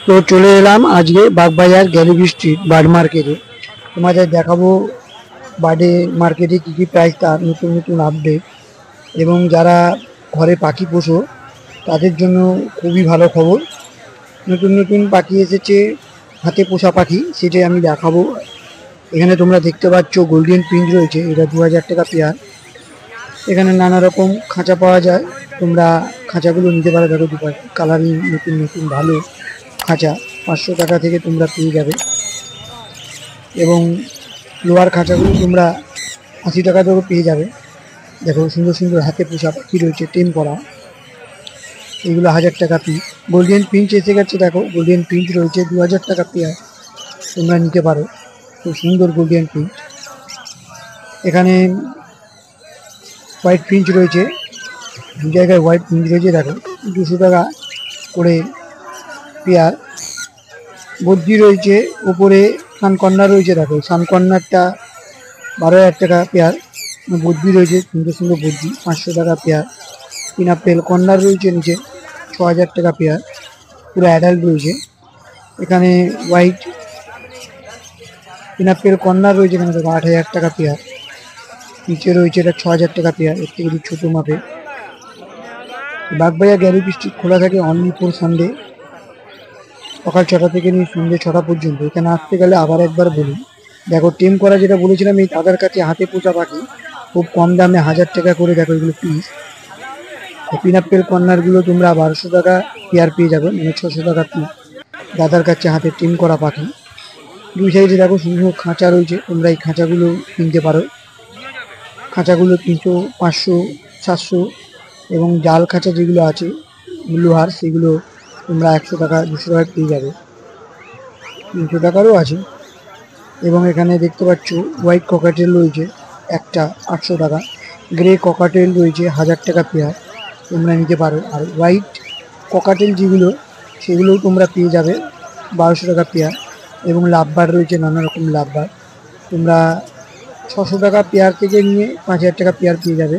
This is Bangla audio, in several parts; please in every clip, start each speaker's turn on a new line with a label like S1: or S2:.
S1: তো চলে এলাম আজকে বাগবাজার গ্যালিবি স্ট্রিট বার্ড মার্কেটে। তোমাদের দেখাবো বার্ডে মার্কেটে কী কী প্রাইস, তার নতুন নতুন আপডেট। এবং যারা ঘরে পাখি পোষো তাদের জন্য খুবই ভালো খবর, নতুন নতুন পাখি এসেছে, হাতে পোষা পাখি, সেটাই আমি দেখাবো। এখানে তোমরা দেখতে পাচ্ছ গোল্ডেন প্রিন্স রয়েছে, এটা 2000 টাকা পেয়ার। এখানে নানা রকম খাঁচা পাওয়া যায়, তোমরা খাঁচাগুলো নিতে পারো। দেখো দুপাশে কালারিং নতুন নতুন ভালো খাঁচা 500 টাকা থেকে তোমরা পেয়ে যাবে। এবং লোয়ার খাঁচাগুলো তোমরা 80 টাকা থেকেও পেয়ে যাবে। দেখো সুন্দর সুন্দর হাতে পোষা পাখি রয়েছে, টেম করা, এগুলো 1000 টাকা পিস। গোল্ডেন প্রিন্স এসে গেছে, দেখো গোল্ডেন প্রিন্স রয়েছে 2000 টাকা পেয়ার, তোমরা নিতে পারো। খুব সুন্দর গোল্ডেন প্রিন্স। এখানে হোয়াইট প্রিন্স রয়েছে, দু জায়গায় হোয়াইট প্রিন্স রয়েছে, দেখো 200 টাকা করে পেয়ার। বদ্রি রয়েছে, ওপরে সানকর্নার রয়েছে, দেখো সানকর্নারটা 12,000 টাকা পেয়ার। বদ্রি রয়েছে সুন্দর সুন্দর বদ্রি, 500 টাকা পেয়ার। পিনাপেল কর্নার রয়েছে নিচে, 6000 টাকা পেয়ার, পুরো অ্যাডাল্ট রয়েছে। এখানে হোয়াইট পিনাপেল কর্নার রয়েছে, এখানে দেখো 8000 টাকা পেয়ার। নিচে রয়েছে এটা 6000 টাকা পেয়ার, এর থেকে একটু ছোটো মাপে। বাগবাজার গ্যালিবি স্ট্রিট খোলা থাকে অনলি ফর সানডে, সকাল 6টা থেকে নিয়ে সন্ধ্যে 6টা পর্যন্ত। এখানে আসতে গেলে আবার একবার বলি, দেখো টেম করা যেটা বলেছিলাম, এই দাদার কাছে হাতে পোষা পাখি খুব কম দামে 1000 টাকা করে, দেখো এগুলো পিস। পিনাপেল কর্নারগুলো তোমরা 1200 টাকা পেয়ার পেয়ে যাবে, মানে 600 টাকা পিস দাদার কাছে হাতে টেম করা পাখি। দুই সাইডে দেখো সুন্দর খাঁচা রয়েছে, তোমরা এই খাঁচাগুলো কিনতে পারো। খাঁচাগুলো 300, 500, 700, এবং জাল খাঁচা যেগুলো আছে লোহার, সেগুলো তোমরা 100 টাকা 200 টাকা পেয়ে যাবে, 300 টাকারও আছে। এবং এখানে দেখতে পাচ্ছ হোয়াইট ককাটেল রয়েছে একটা 800 টাকা, গ্রে ককাটেল রয়েছে 1000 টাকা পেয়ার, তোমরা নিতে পারো। আর হোয়াইট ককাটেল যেগুলো সেগুলোও তোমরা পেয়ে যাবে 1200 টাকা পেয়ার। এবং লাভবার রয়েছে নানা রকম লাভবার, তোমরা 600 টাকা পেয়ার থেকে নিয়ে 5000 টাকা পেয়ার পেয়ে যাবে।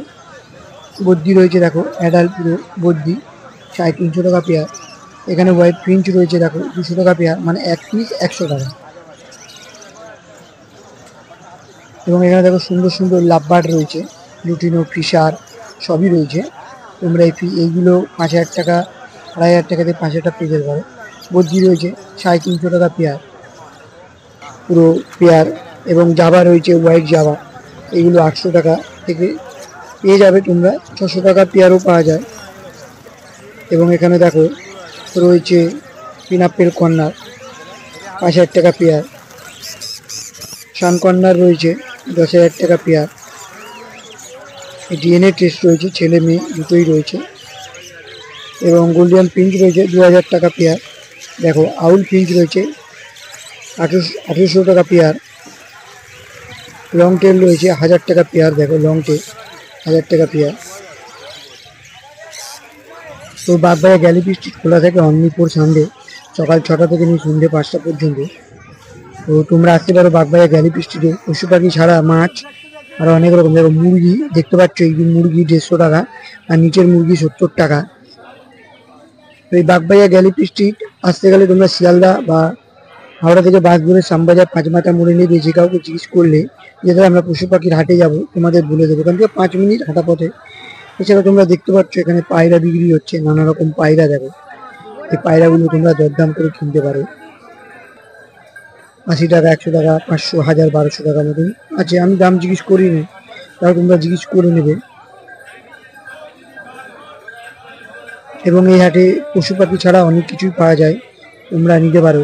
S1: বদ্রি রয়েছে, দেখো অ্যাডাল্ট পুরো বদ্রি 350 টাকা পেয়ার। এখানে হোয়াইট প্রিন্স রয়েছে, দেখো 200 টাকা পেয়ার, মানে এক পিস 100 টাকা। এবং এখানে দেখো সুন্দর সুন্দর লাভবার্ড রয়েছে, লুটিনো ফিশার সবই রয়েছে, তোমরা এইগুলো 5000 টাকা 2500 টাকা থেকে 5000 টাকা পেয়ে যেতে পারো। বদ্রি রয়েছে 350 টাকা পেয়ার, পুরো পেয়ার। এবং জাভা রয়েছে হোয়াইট জাভা, এগুলো 800 টাকা থেকে পেয়ে যাবে তোমরা, 600 টাকা পেয়ারও পাওয়া যায়। এবং এখানে দেখো রয়েছে পিনাপেল কর্নার 5000 টাকা পেয়ার, সান কর্নার রয়েছে 10,000 টাকা পেয়ার। ডিএনএ টেস্ট রয়েছে, ছেলে মেয়ে দুটোই রয়েছে। এবং গোল্ডেন প্রিন্স রয়েছে 2000 টাকা পেয়ার। দেখো আউল প্রিন্স রয়েছে 1800 টাকা পেয়ার। লং টেল রয়েছে 1000 টাকা পেয়ার, দেখো লং টেল 1000 টাকা পেয়ার। তো বাগবাজার গ্যালিবি স্ট্রিট খোলা থাকে অনলি ফর সানডে, সকাল 6টা থেকে নিয়ে সন্ধ্যে 5টা পর্যন্ত। তো তোমরা আসতে পারো বাগবাজার গ্যালিবি স্ট্রিটে। পশু পাখি ছাড়া মাছ আরও অনেক রকম, দেখো মুরগি দেখতে পাচ্ছ, এই মুরগি 150 টাকা, আর নিচের মুরগি 70 টাকা। তো এই বাগবাজার গ্যালিবি স্ট্রিট আসতে গেলে তোমরা শিয়ালদা বা হাওড়া থেকে বাস ধরে শ্যামবাজার 5 মাথা মোড়ে নেবে। যে কাউকে জিজ্ঞেস করলে যে দাদা আমরা পশু পাখির হাটে যাবো, তোমাদের বলে দেবো, ওখান থেকে 5 মিনিট হাঁটা পথে। এছাড়া তোমরা দেখতে পাচ্ছ এখানে পায়রা বিক্রি হচ্ছে, নানা রকম পায়রা, দেখো এই পায়রাগুলো তোমরা দরদাম করে কিনতে পারো। 80 টাকা, 100 টাকা, 500, 1000, 1200 টাকা মতন আছে। আমি দাম জিজ্ঞেস করিনি, তাও তোমরা জিজ্ঞেস করে নেবে। এবং এই হাটে পশু পাখি ছাড়া অনেক কিছুই পাওয়া যায়, তোমরা নিতে পারো।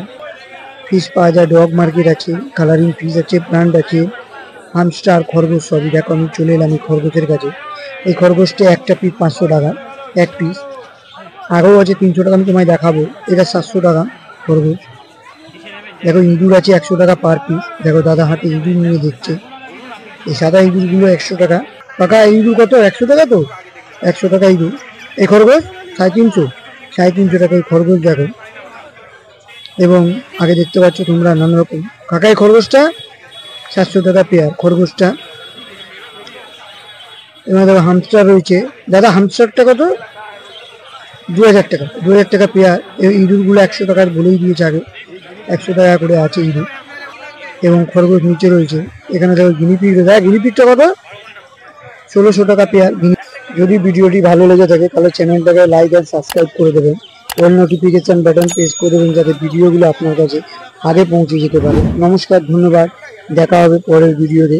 S1: ফিশ পাওয়া যায়, ডগ মার্কেট আছে, কালারিং ফিশ আছে, প্লান্ট আছে, হামস্টার, খরগোশ সবই। দেখো আমি চলে এলাম এই খরগোশের কাছে। এই খরগোশটা একটা পিস 500 টাকা এক পিস। আগেও আছে 300 টাকা, আমি তোমায় দেখাবো। এটা 700 টাকা খরগোশ। দেখো ইঁদুর আছে 100 টাকা পার পিস, দেখো দাদা হাতে ইঁদুর নিয়ে দেখছে। এই সাদা ইঁদুরগুলো 100 টাকা। কাকা ইঁদুর কত? 100 টাকা। তো 100 টাকা ইঁদুর। এই খরগোশ 350 টাকা এই খরগোশ, দেখো। এবং আগে দেখতে পাচ্ছ তোমরা নানা রকম। কাকা এই খরগোশটা 700 টাকা পেয়ার খরগোশটা। এবং দেখো হামস্টার রয়েছে, দাদা হামস্টারটা কত? টাকা, 2000 টাকা পেয়ার। এই ইঁদুরগুলো 100 টাকার বলেই দিয়েছে আগে, 100 টাকা করে আছে ইঁদুর। এবং খরগোশ নিচে রয়েছে। এখানে দেখো গিনিপিগ, দেখ গিনিপিগটা কত, 1600 টাকা পেয়ার। যদি ভিডিওটি ভালো লেগে থাকে তাহলে চ্যানেলটাকে লাইক আর সাবস্ক্রাইব করে দেবেন, অল নোটিফিকেশন বাটন প্রেস করে দেবেন যাতে ভিডিওগুলো আপনার কাছে আগে পৌঁছে যেতে পারে। নমস্কার, ধন্যবাদ, দেখা হবে পরের ভিডিওতে।